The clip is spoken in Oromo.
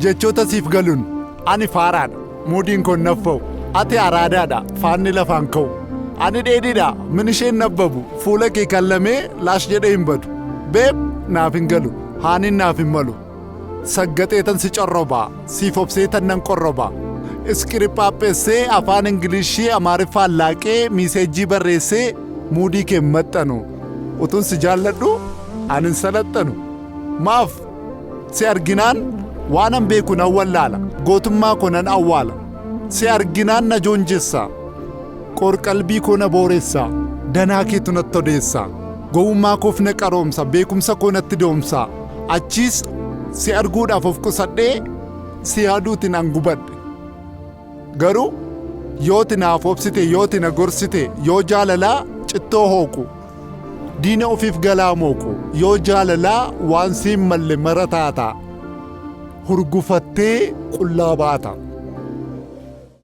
jechoota siif galuun ani faaraadha muudiin kun naffa'u ati araadaadha faanni lafaan ka'u ani dheedhiidha min isheen nabbabu fuula kee kallamee laash jedhee hin badu beeb naaf hin galu haanin naaf hin malu saggaxeetan si corrobaa siif obseetan nan qorrobaa iskiriphaapheessee afaan ingilishii amaariffaan laaqee miiseejjii barreessee muudii kee maxxanu utuun si jaalladhu anin salaxxanu maaf si arginaan waanan beeku nan wallaala gootummaa koo nan awwaala si arginaan na joonjessa qorqalbii koo na booreessa danaa keetu natti odeessa gowwummaa koof na qaroomsa beekumsa koo natti doomsa achiis si arguudhaaf of qusadhee si yaaduutiin an gubadhe garuu yooti naaf obsite yooti na gorsite yoo jaalalaa cittoo hooqu diina ofiif galaa mooqu yoo jaalalaa waan siin malle mara taata hurgufattee qullaa baata